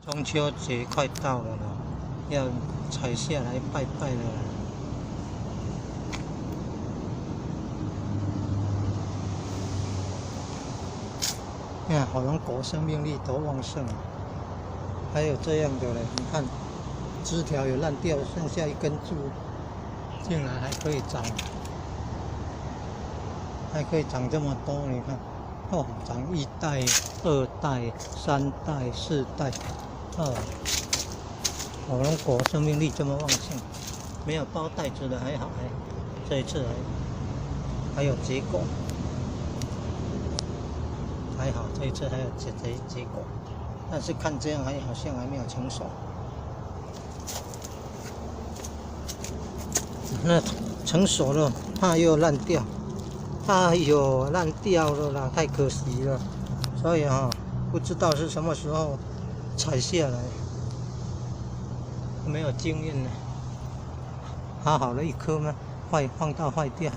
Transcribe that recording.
中秋节快到了啦，要采下来拜拜了啦。你看，火龙果生命力多旺盛啊！还有这样的嘞，你看，枝条有烂掉，剩下一根柱，竟然还可以长，还可以长这么多，你看。 哦，长1代、2代、3代、4代，火龙果生命力这么旺盛，没有包袋子的还好，这一次还有结果，还好这一次还有结果，但是看这样好像还没有成熟。那成熟了，怕又烂掉。 哎呦，烂掉了啦，太可惜了。所以不知道是什么时候采下来，没有经验呢。好好的一颗呢，放到坏掉。